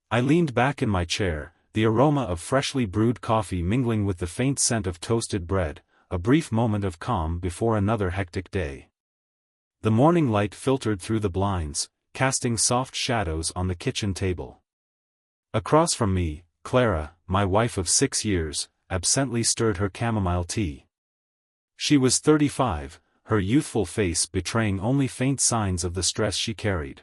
I leaned back in my chair, the aroma of freshly brewed coffee mingling with the faint scent of toasted bread, a brief moment of calm before another hectic day. The morning light filtered through the blinds, casting soft shadows on the kitchen table. Across from me, Clara, my wife of 6 years, absently stirred her chamomile tea. She was 35, her youthful face betraying only faint signs of the stress she carried.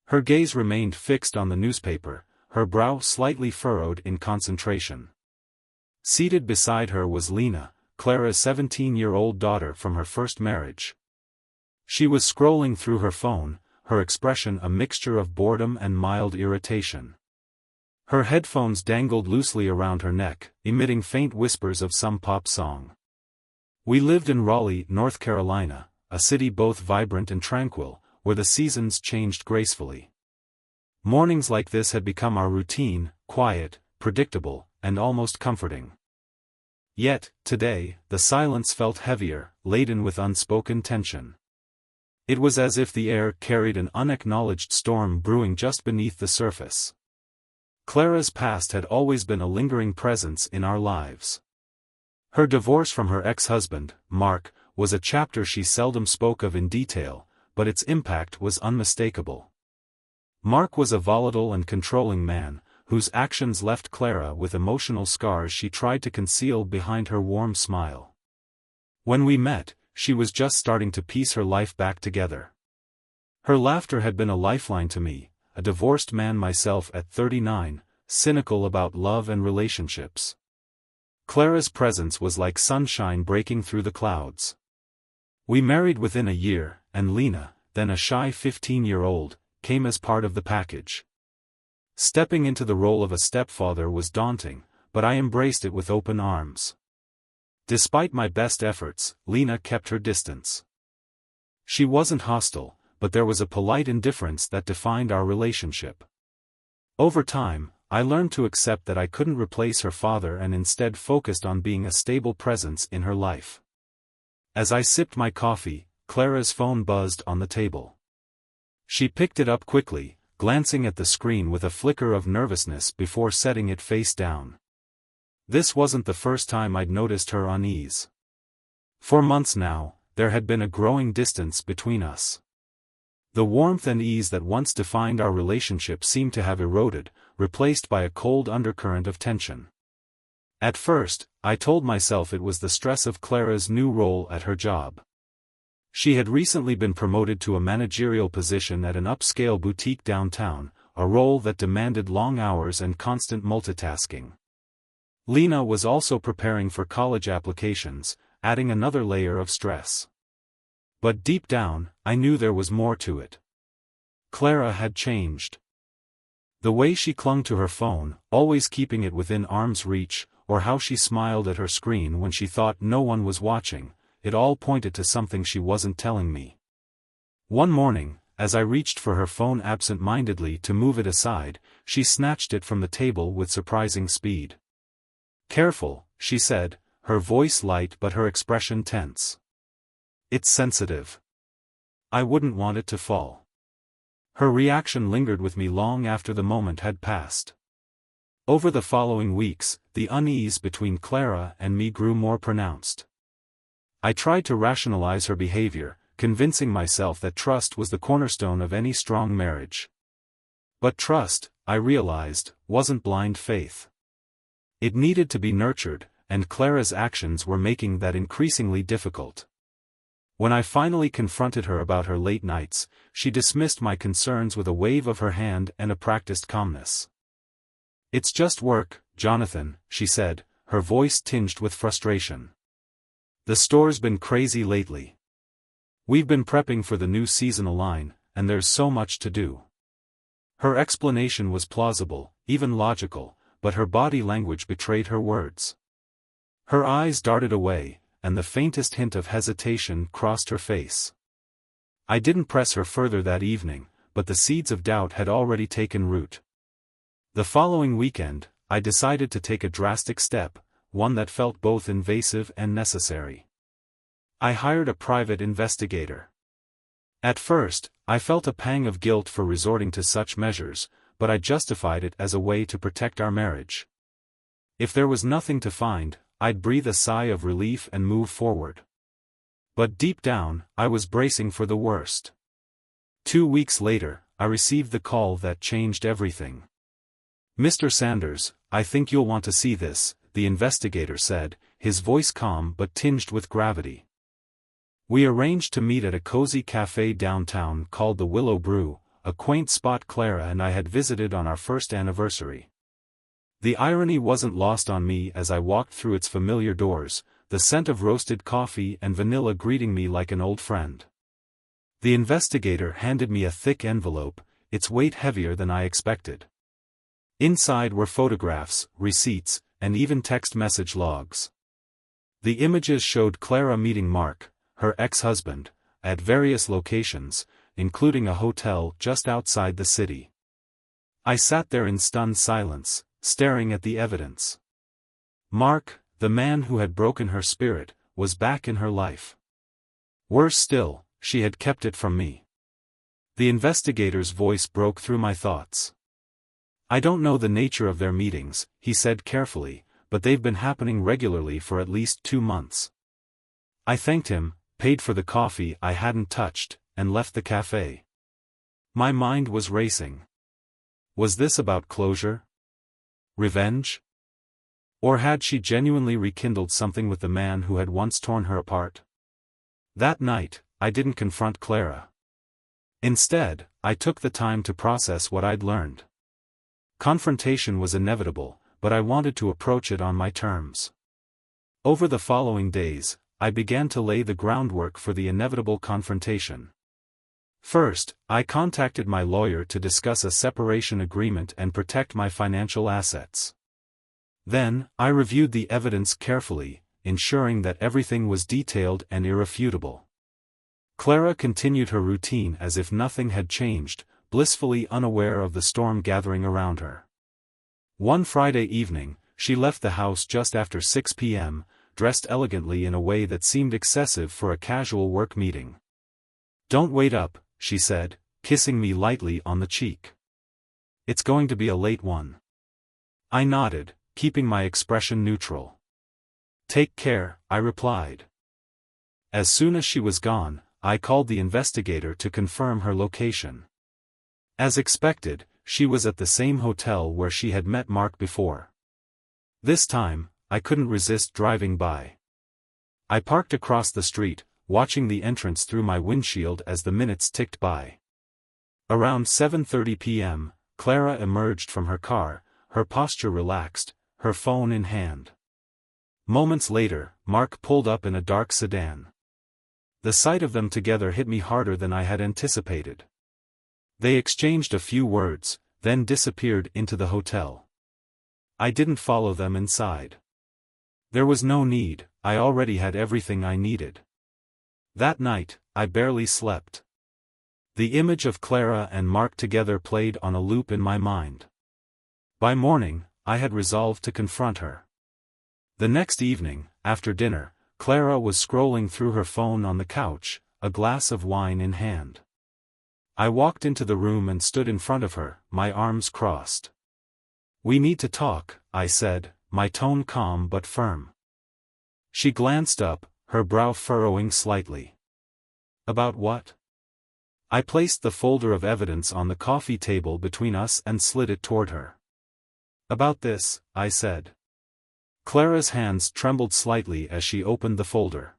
Her gaze remained fixed on the newspaper, her brow slightly furrowed in concentration. Seated beside her was Lena, Clara's 17-year-old daughter from her first marriage. She was scrolling through her phone, her expression a mixture of boredom and mild irritation. Her headphones dangled loosely around her neck, emitting faint whispers of some pop song. We lived in Raleigh, North Carolina, a city both vibrant and tranquil, where the seasons changed gracefully. Mornings like this had become our routine, quiet, predictable, and almost comforting. Yet, today, the silence felt heavier, laden with unspoken tension. It was as if the air carried an unacknowledged storm brewing just beneath the surface. Clara's past had always been a lingering presence in our lives. Her divorce from her ex-husband, Mark, was a chapter she seldom spoke of in detail, but its impact was unmistakable. Mark was a volatile and controlling man, whose actions left Clara with emotional scars she tried to conceal behind her warm smile. When we met, she was just starting to piece her life back together. Her laughter had been a lifeline to me, a divorced man myself at 39, cynical about love and relationships. Clara's presence was like sunshine breaking through the clouds. We married within a year, and Lena, then a shy 15-year-old, came as part of the package. Stepping into the role of a stepfather was daunting, but I embraced it with open arms. Despite my best efforts, Lena kept her distance. She wasn't hostile, but there was a polite indifference that defined our relationship. Over time, I learned to accept that I couldn't replace her father and instead focused on being a stable presence in her life. As I sipped my coffee, Clara's phone buzzed on the table. She picked it up quickly, glancing at the screen with a flicker of nervousness before setting it face down. This wasn't the first time I'd noticed her unease. For months now, there had been a growing distance between us. The warmth and ease that once defined our relationship seemed to have eroded, replaced by a cold undercurrent of tension. At first, I told myself it was the stress of Clara's new role at her job. She had recently been promoted to a managerial position at an upscale boutique downtown, a role that demanded long hours and constant multitasking. Lena was also preparing for college applications, adding another layer of stress. But deep down, I knew there was more to it. Clara had changed. The way she clung to her phone, always keeping it within arm's reach, or how she smiled at her screen when she thought no one was watching, it all pointed to something she wasn't telling me. One morning, as I reached for her phone absent-mindedly to move it aside, she snatched it from the table with surprising speed. "Careful," she said, her voice light but her expression tense. "It's sensitive. I wouldn't want it to fall." Her reaction lingered with me long after the moment had passed. Over the following weeks, the unease between Clara and me grew more pronounced. I tried to rationalize her behavior, convincing myself that trust was the cornerstone of any strong marriage. But trust, I realized, wasn't blind faith. It needed to be nurtured, and Clara's actions were making that increasingly difficult. When I finally confronted her about her late nights, she dismissed my concerns with a wave of her hand and a practiced calmness. "It's just work, Jonathan," she said, her voice tinged with frustration. "The store's been crazy lately. We've been prepping for the new seasonal line, and there's so much to do." Her explanation was plausible, even logical, but her body language betrayed her words. Her eyes darted away, and the faintest hint of hesitation crossed her face. I didn't press her further that evening, but the seeds of doubt had already taken root. The following weekend, I decided to take a drastic step, one that felt both invasive and necessary. I hired a private investigator. At first, I felt a pang of guilt for resorting to such measures, but I justified it as a way to protect our marriage. If there was nothing to find, I'd breathe a sigh of relief and move forward. But deep down, I was bracing for the worst. 2 weeks later, I received the call that changed everything. "Mr. Sanders, I think you'll want to see this," the investigator said, his voice calm but tinged with gravity. We arranged to meet at a cozy cafe downtown called the Willow Brew, a quaint spot Clara and I had visited on our first anniversary. The irony wasn't lost on me as I walked through its familiar doors, the scent of roasted coffee and vanilla greeting me like an old friend. The investigator handed me a thick envelope, its weight heavier than I expected. Inside were photographs, receipts, and even text message logs. The images showed Clara meeting Mark, her ex-husband, at various locations, including a hotel just outside the city. I sat there in stunned silence, staring at the evidence. Mark, the man who had broken her spirit, was back in her life. Worse still, she had kept it from me. The investigator's voice broke through my thoughts. "I don't know the nature of their meetings," he said carefully, "but they've been happening regularly for at least 2 months." I thanked him, paid for the coffee I hadn't touched, and left the cafe. My mind was racing. Was this about closure? Revenge? Or had she genuinely rekindled something with the man who had once torn her apart? That night, I didn't confront Clara. Instead, I took the time to process what I'd learned. Confrontation was inevitable, but I wanted to approach it on my terms. Over the following days, I began to lay the groundwork for the inevitable confrontation. First, I contacted my lawyer to discuss a separation agreement and protect my financial assets. Then, I reviewed the evidence carefully, ensuring that everything was detailed and irrefutable. Clara continued her routine as if nothing had changed, blissfully unaware of the storm gathering around her. One Friday evening, she left the house just after 6 p.m., dressed elegantly in a way that seemed excessive for a casual work meeting. "Don't wait up," she said, kissing me lightly on the cheek. "It's going to be a late one." I nodded, keeping my expression neutral. "Take care," I replied. As soon as she was gone, I called the investigator to confirm her location. As expected, she was at the same hotel where she had met Mark before. This time, I couldn't resist driving by. I parked across the street, watching the entrance through my windshield as the minutes ticked by. Around 7:30 p.m., Clara emerged from her car, her posture relaxed, her phone in hand. Moments later, Mark pulled up in a dark sedan. The sight of them together hit me harder than I had anticipated. They exchanged a few words, then disappeared into the hotel. I didn't follow them inside. There was no need, I already had everything I needed. That night, I barely slept. The image of Clara and Mark together played on a loop in my mind. By morning, I had resolved to confront her. The next evening, after dinner, Clara was scrolling through her phone on the couch, a glass of wine in hand. I walked into the room and stood in front of her, my arms crossed. "We need to talk," I said, my tone calm but firm. She glanced up, her brow furrowing slightly. "About what?" I placed the folder of evidence on the coffee table between us and slid it toward her. "About this," I said. Clara's hands trembled slightly as she opened the folder.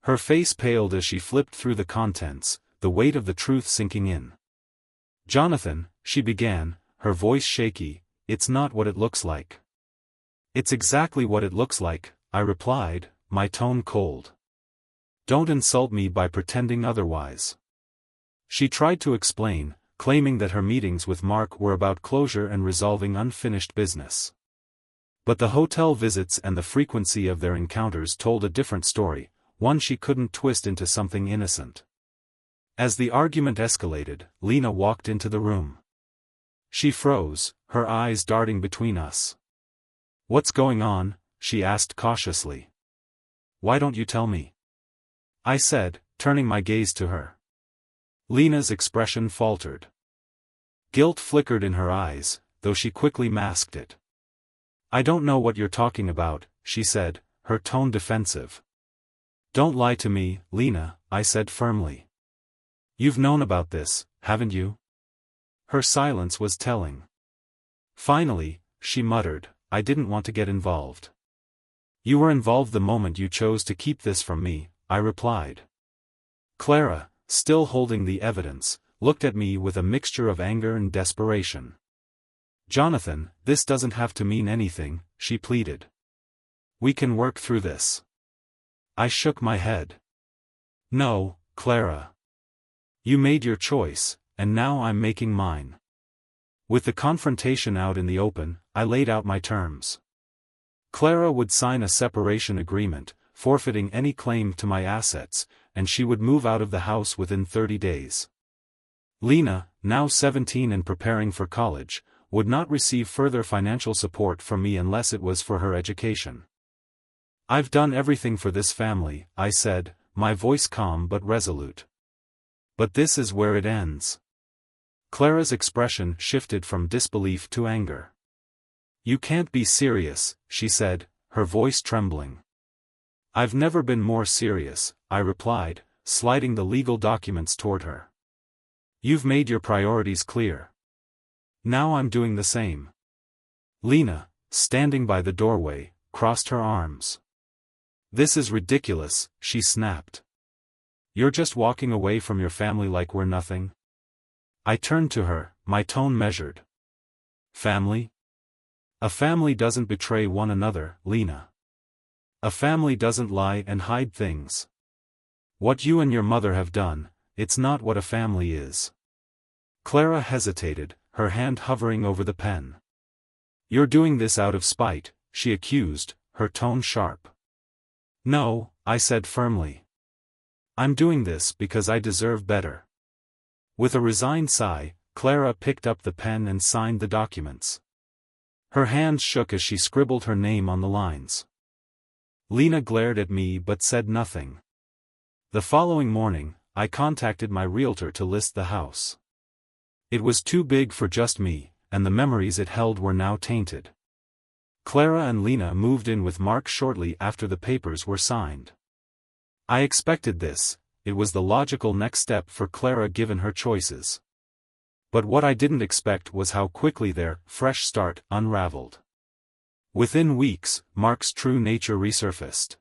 Her face paled as she flipped through the contents, the weight of the truth sinking in. "Jonathan," she began, her voice shaky, "it's not what it looks like." "It's exactly what it looks like," I replied, my tone cold. "Don't insult me by pretending otherwise." She tried to explain, claiming that her meetings with Mark were about closure and resolving unfinished business. But the hotel visits and the frequency of their encounters told a different story, one she couldn't twist into something innocent. As the argument escalated, Lena walked into the room. She froze, her eyes darting between us. "What's going on?" she asked cautiously. "Why don't you tell me?" I said, turning my gaze to her. Lena's expression faltered. Guilt flickered in her eyes, though she quickly masked it. "I don't know what you're talking about," she said, her tone defensive. "Don't lie to me, Lena," I said firmly. "You've known about this, haven't you?" Her silence was telling. Finally, she muttered, "I didn't want to get involved." "You were involved the moment you chose to keep this from me," I replied. Clara, still holding the evidence, looked at me with a mixture of anger and desperation. "Jonathan, this doesn't have to mean anything," she pleaded. "We can work through this." I shook my head. "No, Clara. You made your choice, and now I'm making mine." With the confrontation out in the open, I laid out my terms. Clara would sign a separation agreement, forfeiting any claim to my assets, and she would move out of the house within 30 days. Lena, now 17 and preparing for college, would not receive further financial support from me unless it was for her education. "I've done everything for this family," I said, my voice calm but resolute. "But this is where it ends." Clara's expression shifted from disbelief to anger. "You can't be serious," she said, her voice trembling. "I've never been more serious," I replied, sliding the legal documents toward her. "You've made your priorities clear. Now I'm doing the same." Lena, standing by the doorway, crossed her arms. "This is ridiculous," she snapped. "You're just walking away from your family like we're nothing?" I turned to her, my tone measured. "Family? A family doesn't betray one another, Lena. A family doesn't lie and hide things. What you and your mother have done, it's not what a family is." Clara hesitated, her hand hovering over the pen. "You're doing this out of spite," she accused, her tone sharp. "No," I said firmly. "I'm doing this because I deserve better." With a resigned sigh, Clara picked up the pen and signed the documents. Her hands shook as she scribbled her name on the lines. Lena glared at me but said nothing. The following morning, I contacted my realtor to list the house. It was too big for just me, and the memories it held were now tainted. Clara and Lena moved in with Mark shortly after the papers were signed. I expected this, it was the logical next step for Clara given her choices. But what I didn't expect was how quickly their fresh start unraveled. Within weeks, Mark's true nature resurfaced.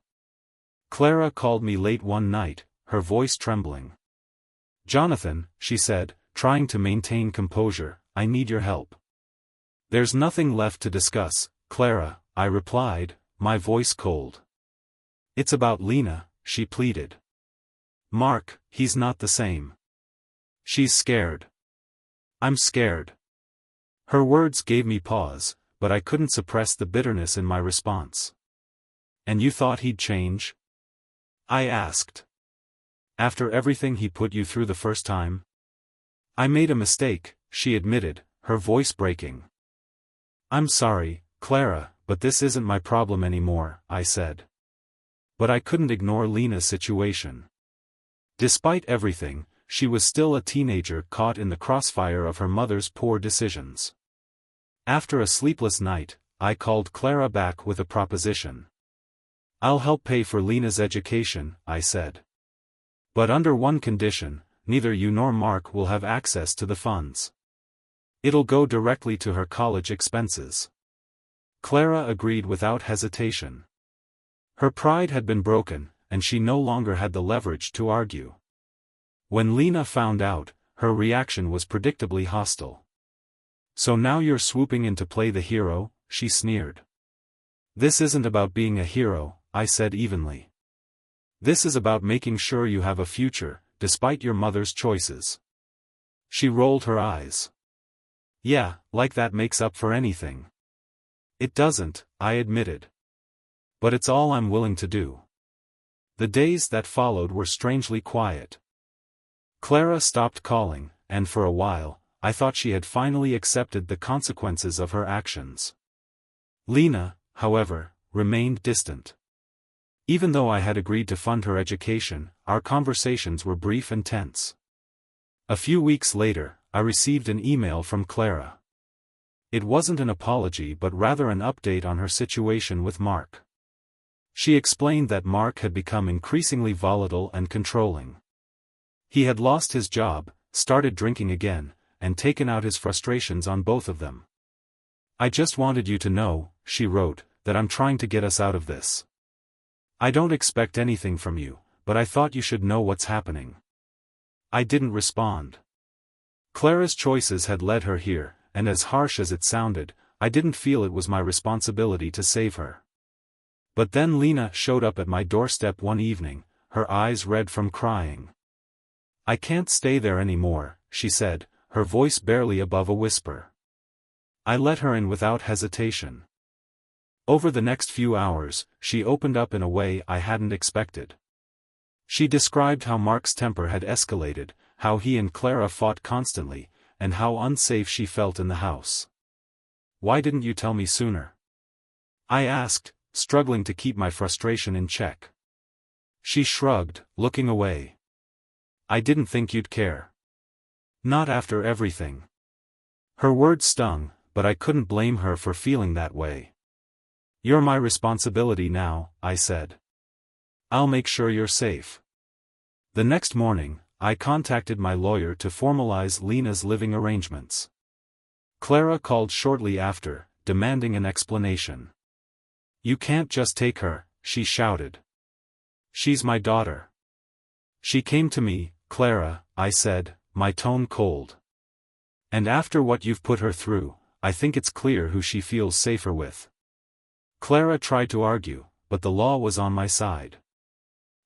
Clara called me late one night, her voice trembling. "Jonathan," she said, trying to maintain composure, "I need your help." "There's nothing left to discuss, Clara," I replied, my voice cold. "It's about Lena," she pleaded. "Mark, he's not the same. She's scared." "I'm scared." Her words gave me pause, but I couldn't suppress the bitterness in my response. "And you thought he'd change?" I asked. "After everything he put you through the first time?" "I made a mistake," she admitted, her voice breaking. "I'm sorry, Clara, but this isn't my problem anymore," I said. But I couldn't ignore Lena's situation. Despite everything, she was still a teenager caught in the crossfire of her mother's poor decisions. After a sleepless night, I called Clara back with a proposition. "I'll help pay for Lena's education," I said. "But under one condition, neither you nor Mark will have access to the funds. It'll go directly to her college expenses." Clara agreed without hesitation. Her pride had been broken, and she no longer had the leverage to argue. When Lena found out, her reaction was predictably hostile. "So now you're swooping in to play the hero?" she sneered. "This isn't about being a hero," I said evenly. "This is about making sure you have a future, despite your mother's choices." She rolled her eyes. "Yeah, like that makes up for anything." "It doesn't," I admitted. "But it's all I'm willing to do." The days that followed were strangely quiet. Clara stopped calling, and for a while, I thought she had finally accepted the consequences of her actions. Lena, however, remained distant. Even though I had agreed to fund her education, our conversations were brief and tense. A few weeks later, I received an email from Clara. It wasn't an apology but rather an update on her situation with Mark. She explained that Mark had become increasingly volatile and controlling. He had lost his job, started drinking again, and taken out his frustrations on both of them. "I just wanted you to know," she wrote, "that I'm trying to get us out of this. I don't expect anything from you, but I thought you should know what's happening." I didn't respond. Clara's choices had led her here, and as harsh as it sounded, I didn't feel it was my responsibility to save her. But then Lena showed up at my doorstep one evening, her eyes red from crying. "I can't stay there anymore," she said, her voice barely above a whisper. I let her in without hesitation. Over the next few hours, she opened up in a way I hadn't expected. She described how Mark's temper had escalated, how he and Clara fought constantly, and how unsafe she felt in the house. "Why didn't you tell me sooner?" I asked, struggling to keep my frustration in check. She shrugged, looking away. "I didn't think you'd care. Not after everything." Her words stung, but I couldn't blame her for feeling that way. "You're my responsibility now," I said. "I'll make sure you're safe." The next morning, I contacted my lawyer to formalize Lena's living arrangements. Clara called shortly after, demanding an explanation. "You can't just take her," she shouted. "She's my daughter." "She came to me, Clara," I said, my tone cold. "And after what you've put her through, I think it's clear who she feels safer with." Clara tried to argue, but the law was on my side.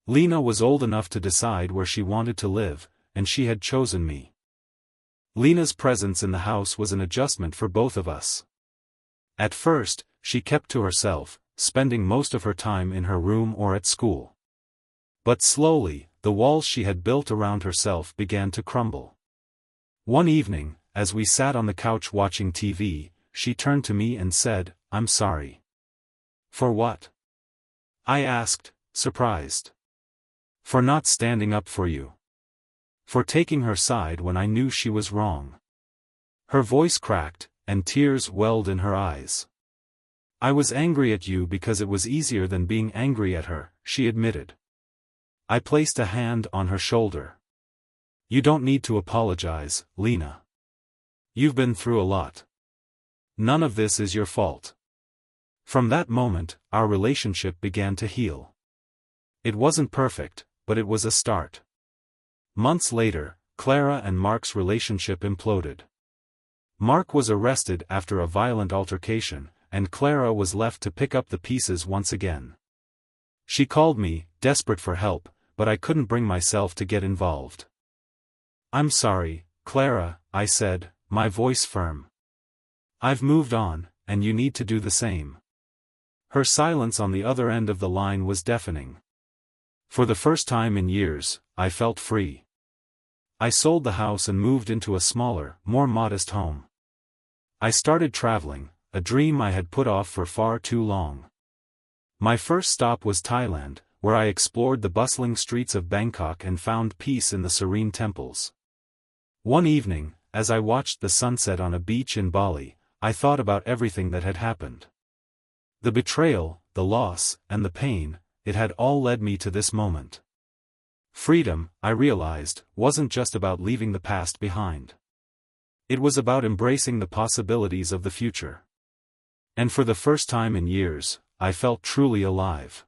Lena was old enough to decide where she wanted to live, and she had chosen me. Lena's presence in the house was an adjustment for both of us. At first, she kept to herself, spending most of her time in her room or at school. But slowly, the walls she had built around herself began to crumble. One evening, as we sat on the couch watching TV, she turned to me and said, "I'm sorry." "For what?" I asked, surprised. "For not standing up for you. For taking her side when I knew she was wrong." Her voice cracked, and tears welled in her eyes. "I was angry at you because it was easier than being angry at her," she admitted. I placed a hand on her shoulder. "You don't need to apologize, Lena. You've been through a lot. None of this is your fault." From that moment, our relationship began to heal. It wasn't perfect, but it was a start. Months later, Clara and Mark's relationship imploded. Mark was arrested after a violent altercation, and Clara was left to pick up the pieces once again. She called me, desperate for help, but I couldn't bring myself to get involved. "I'm sorry, Clara," I said, my voice firm. "I've moved on, and you need to do the same." Her silence on the other end of the line was deafening. For the first time in years, I felt free. I sold the house and moved into a smaller, more modest home. I started traveling, a dream I had put off for far too long. My first stop was Thailand, where I explored the bustling streets of Bangkok and found peace in the serene temples. One evening, as I watched the sunset on a beach in Bali, I thought about everything that had happened. The betrayal, the loss, and the pain, it had all led me to this moment. Freedom, I realized, wasn't just about leaving the past behind. It was about embracing the possibilities of the future. And for the first time in years, I felt truly alive.